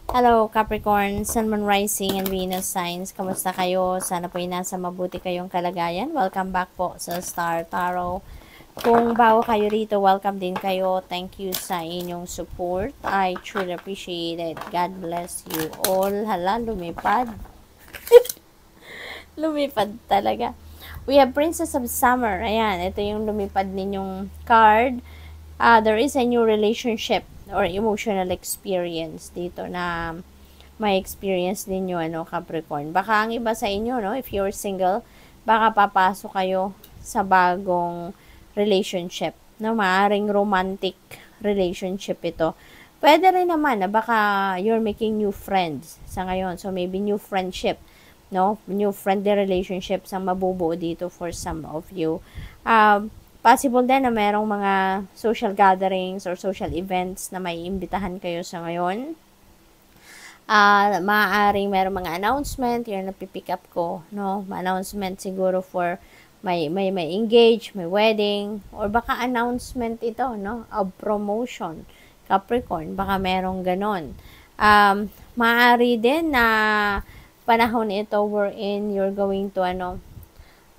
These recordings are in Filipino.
Hello, Capricorn, Sun, Moon, Rising, and Venus signs. Kamusta kayo? Sana po ay nasa mabuti kayong kalagayan. Welcome back po sa Star Tarot. Kung bago kayo rito, welcome din kayo. Thank you sa inyong support. I truly appreciate it. God bless you all. Hala, lumipad. Lumipad talaga. We have Princess of Summer. Ayan, ito yung lumipad ninyong card. There is a new relationship or emotional experience dito na may experience ninyo, Capricorn. Baka ang iba sa inyo, no, if you're single, baka papasok kayo sa bagong relationship, no, maaring romantic relationship ito. Pwede rin naman na baka you're making new friends sa ngayon. So, maybe new friendship, no? New friendly relationships ang mabubuo dito for some of you. Possible din na merong mga social gatherings or social events na may imbitahan kayo sa ngayon. Maaaring merong mga announcement, yun napipick up ko, no? Announcement siguro for may engage, may wedding, or baka announcement ito, no? Of promotion. Capricorn, baka merong ganon. Maaari din na panahon ito wherein you're going to,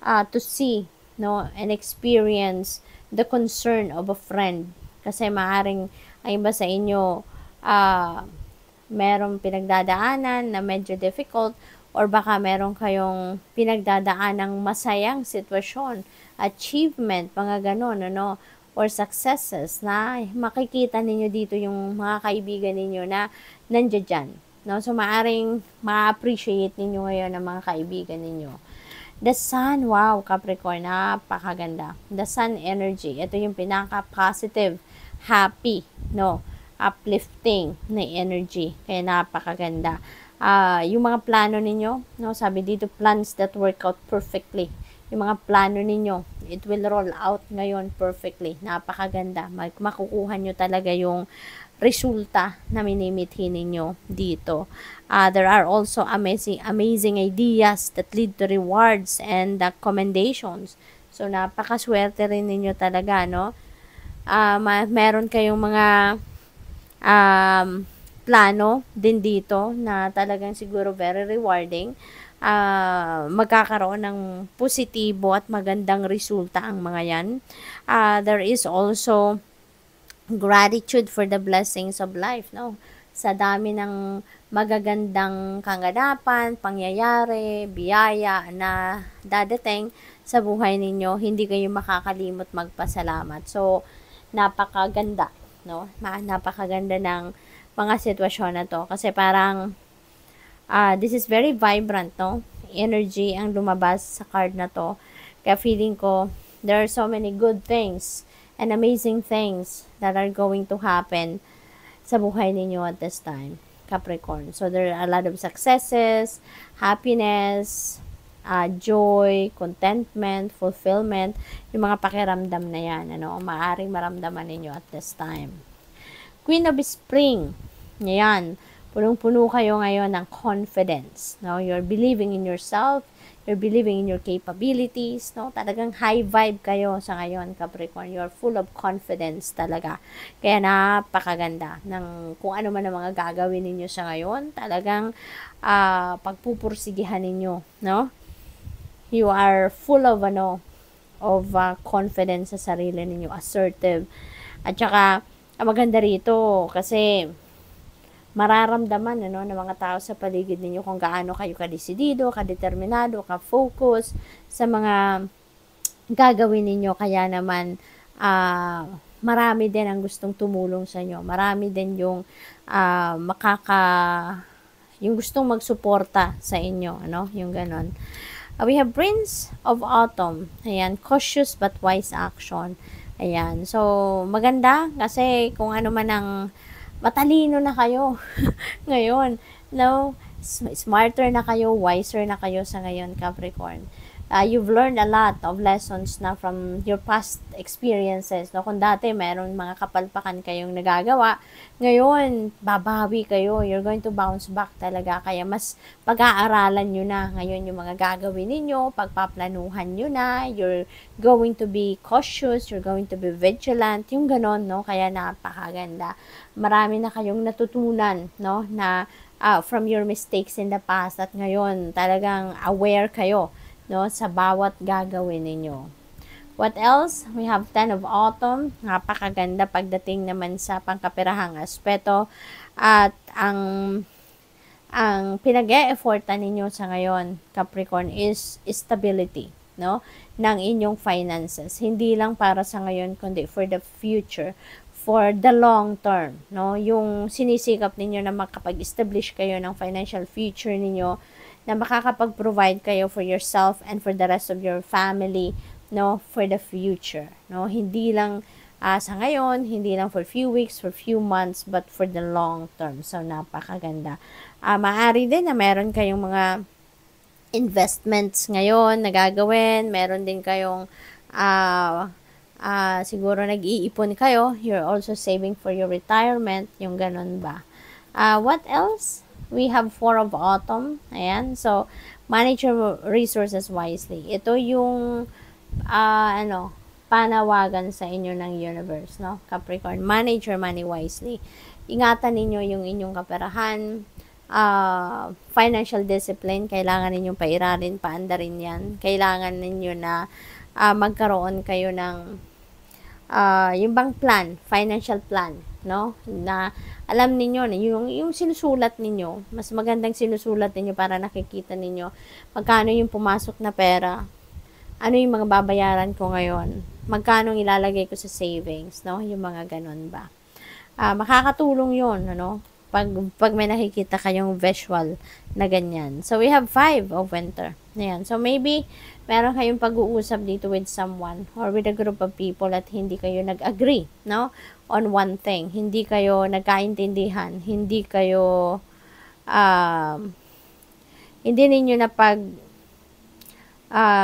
to see, no, and experience the concern of a friend. Kasi maaring ay iba sa inyo, merong pinagdadaanan na medyo difficult or baka meron kayong pinagdadaanang masayang sitwasyon, achievement, mga ganon, or successes na makikita ninyo dito yung mga kaibigan ninyo na nandiyan dyan. No? So, maaring ma-appreciate ninyo ngayon ang mga kaibigan ninyo. The Sun, wow, Capricorn, napakaganda. The Sun energy, ito yung pinaka-positive, happy, no, uplifting na energy. Kaya napakaganda. Yung mga plano ninyo, no, sabi dito, plans that work out perfectly. Yung mga plano ninyo, it will roll out ngayon perfectly. Napakaganda. Makukuha nyo talaga yung resulta na minimithi ninyo dito. There are also amazing ideas that lead to rewards and commendations. So, napakaswerte rin ninyo talaga, no? Meron kayong mga plano din dito na talagang siguro very rewarding. Magkakaroon ng positibo at magandang resulta ang mga yan. There is also gratitude for the blessings of life, no? Sa dami ng magagandang kaganapan, pangyayari, biyaya na dadating sa buhay ninyo, hindi kayo makakalimot magpasalamat. So, napakaganda, no? Napakaganda ng mga sitwasyon na to. Kasi parang, this is very vibrant, no? Energy ang lumabas sa card na to. Kaya feeling ko, there are so many good things and amazing things that are going to happen sa buhay ninyo at this time, Capricorn. So, there are a lot of successes, happiness, joy, contentment, fulfillment, yung mga pakiramdam na yan, maaaring maramdaman ninyo at this time. Queen of Spring, yan, punong-puno kayo ngayon ng confidence, no? You're believing in yourself, you're believing in your capabilities, no? Talagang high vibe kayo sa ngayon, Capricorn. You're full of confidence talaga. Kaya napakaganda ng kung ano man ang mga gagawin ninyo sa ngayon. Talagang pagpupursigihan ninyo, no? You are full of, confidence sa sarili ninyo, assertive. At saka, maganda rito kasi mararamdaman ng mga tao sa paligid ninyo kung gaano kayo kadesidido, kadeterminado, ka-focus sa mga gagawin ninyo. Kaya naman marami din ang gustong tumulong sa inyo. Marami din yung yung gustong magsuporta sa inyo, yung ganon. We have Prince of Autumn. Ayan, cautious but wise action. Ayan, so maganda kasi kung ano man ang matalino na kayo ngayon, no? Smarter na kayo, wiser na kayo sa ngayon, Capricorn. you've learned a lot of lessons na from your past experiences, no? Kung dati meron mga kapalpakan kayong nagagawa, ngayon, babawi kayo. You're going to bounce back talaga. Kaya mas pag-aaralan nyo na ngayon yung mga gagawin ninyo, pagpaplanuhan nyo na, you're going to be cautious, you're going to be vigilant, yung ganon, no? Kaya napakaganda. Marami na kayong natutunan, no? Na from your mistakes in the past at ngayon talagang aware kayo, no, sa bawat gagawin ninyo. What else? We have 10 of Autumn. Napakaganda pagdating naman sa pangkapirahang aspeto at ang pinag-e-effortan ninyo sa ngayon, Capricorn, is stability, no, ng inyong finances. Hindi lang para sa ngayon kundi for the future, for the long term, no? Yung sinisikap ninyo na makapag-establish kayo ng financial future ninyo, na makakapag-provide kayo for yourself and for the rest of your family, no, for the future, no? Hindi lang sa ngayon, hindi lang for few weeks, for few months, but for the long term. So, napakaganda. Maaari din na meron kayong mga investments ngayon na gagawin. Meron din kayong siguro nag-iipon kayo. You're also saving for your retirement. Yung ganun ba? What else? We have 4 of Autumn. Ayan. So, manage your resources wisely. Ito yung, panawagan sa inyo ng universe, no? Capricorn, manage your money wisely. Ingatan ninyo yung inyong kaperahan. Financial discipline, kailangan ninyong pairalin, paandarin yan. Kailangan ninyo na magkaroon kayo ng yung bang plan, financial plan, no? Na alam niyo na yung sinusulat ninyo, mas magandang sinusulat ninyo para nakikita ninyo magkano yung pumasok na pera, ano yung mga babayaran ko ngayon, magkano ilalagay ko sa savings, no? Yung mga ganun ba. Makakatulong yun, ano? Pag may nakikita kayong visual na ganyan. So, we have 5 of Winter. Ayan. So, maybe meron kayong pag-uusap dito with someone or with a group of people at hindi kayo nag-agree, no? On one thing. Hindi kayo nagkaintindihan. Hindi kayo, hindi ninyo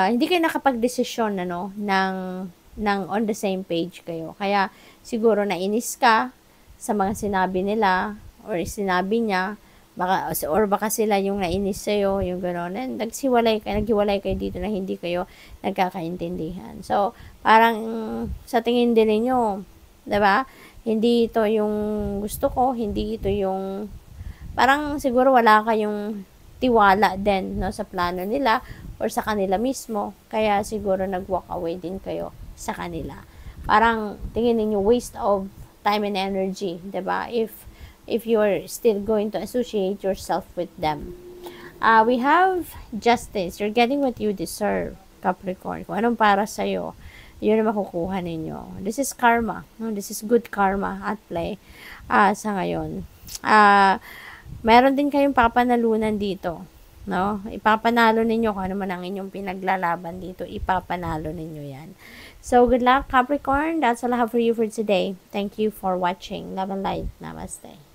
hindi kayo nakapag-desisyon, ano, ng on the same page kayo. Kaya, siguro nainis ka sa mga sinabi nila or sinabi niya, baka sila yung nainis sa'yo, yung gano'n. And naghiwalay kayo dito na hindi kayo nagkakaintindihan. So, parang sa tingin din ninyo, diba? Hindi ito yung gusto ko, hindi ito yung, parang siguro wala kayong tiwala din, no, sa plano nila or sa kanila mismo. Kaya siguro nag-walk away din kayo sa kanila. Parang tingin ninyo waste of time and energy, diba? If you're still going to associate yourself with them. We have justice. You're getting what you deserve, Capricorn. Kung anong para sa'yo, yun ang makukuha ninyo. This is karma. No? This is good karma at play sa ngayon. Meron din kayong papanalunan dito. No? Ipapanalo ninyo kung ano man ang inyong pinaglalaban dito. Ipapanalo ninyo yan. So, good luck, Capricorn. That's all I have for you for today. Thank you for watching. Love and light. Namaste.